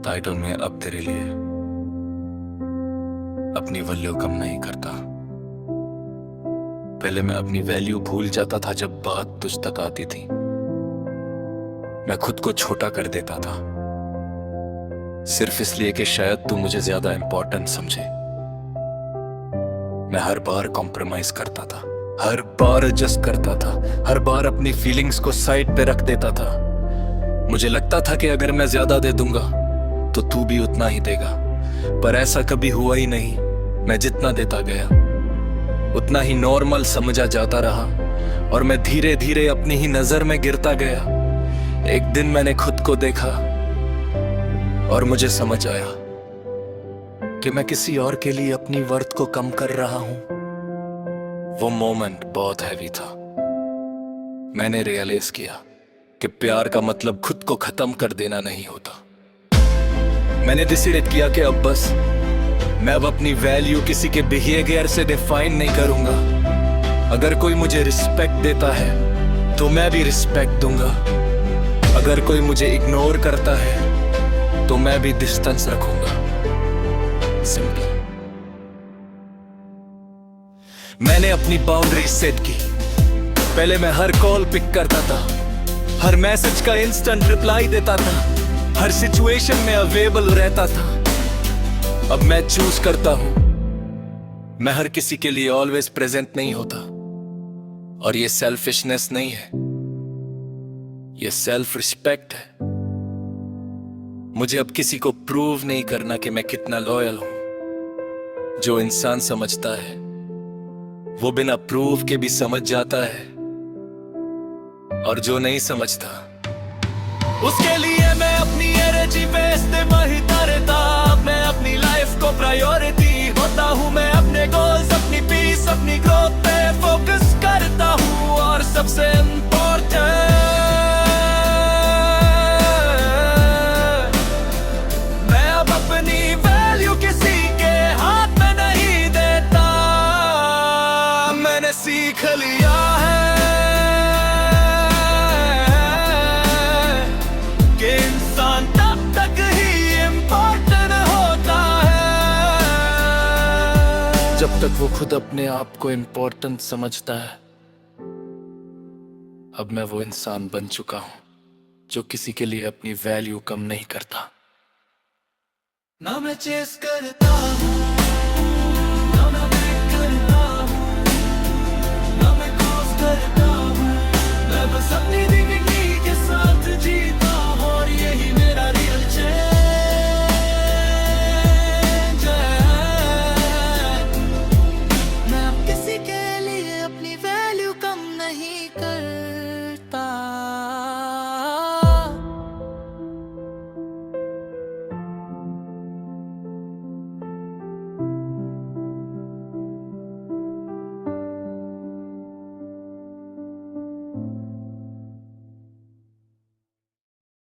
Title में अब तेरे लिए अपनी वैल्यू कम नहीं करता। पहले मैं अपनी वैल्यू भूल जाता था जब बात तुझ तक आती थी। मैं खुद को छोटा कर देता था सिर्फ इसलिए कि शायद तू मुझे ज्यादा इंपॉर्टेंट समझे। मैं हर बार कॉम्प्रोमाइज करता था, हर बार एडजस्ट करता था, हर बार अपनी फीलिंग्स को साइड पे रख देता था। मुझे लगता था कि अगर मैं ज्यादा दे दूंगा तो तू भी उतना ही देगा, पर ऐसा कभी हुआ ही नहीं। मैं जितना देता गया उतना ही नॉर्मल समझा जाता रहा और मैं धीरे धीरे अपनी ही नजर में गिरता गया। एक दिन मैंने खुद को देखा और मुझे समझ आया कि मैं किसी और के लिए अपनी वर्थ को कम कर रहा हूं। वो मोमेंट बहुत हैवी था। मैंने रियलाइज किया कि प्यार का मतलब खुद को खत्म कर देना नहीं होता। मैंने डिसाइड किया कि अब बस मैं अब अपनी वैल्यू किसी के बिहेवियर से डिफाइन नहीं करूंगा। अगर कोई मुझे रिस्पेक्ट देता है तो मैं भी रिस्पेक्ट दूंगा। अगर कोई मुझे इग्नोर करता है तो मैं भी डिस्टेंस रखूंगा। सिंपल। मैंने अपनी बाउंड्री सेट की। पहले मैं हर कॉल पिक करता था, हर मैसेज का इंस्टेंट रिप्लाई देता था, हर सिचुएशन में अवेलेबल रहता था। अब मैं चूज करता हूं, मैं हर किसी के लिए ऑलवेज प्रेजेंट नहीं होता। और ये सेल्फिशनेस नहीं है, ये सेल्फ रिस्पेक्ट है। मुझे अब किसी को प्रूव नहीं करना कि मैं कितना लॉयल हूं। जो इंसान समझता है वो बिना प्रूव के भी समझ जाता है, और जो नहीं समझता उसके लिए मैं अपनी एनर्जी वेस्ट नहीं करता। मैं अपनी लाइफ को प्रायोरिटी होता हूँ। मैं अपने गोल्स, अपनी पीस, अपनी ग्रोथ पे फोकस करता हूँ। और सबसे इम्पोर्टेंट, मैं अब अपनी वैल्यू किसी के हाथ में नहीं देता। मैंने सीख लिया है जब तक वो खुद अपने आप को इम्पोर्टेंट समझता है। अब मैं वो इंसान बन चुका हूं जो किसी के लिए अपनी वैल्यू कम नहीं करता। ना मैं चेस करता हूं, ना मैं बैक करता हूं, ना मैं क्रॉस करता हूं। मैं बस अपनी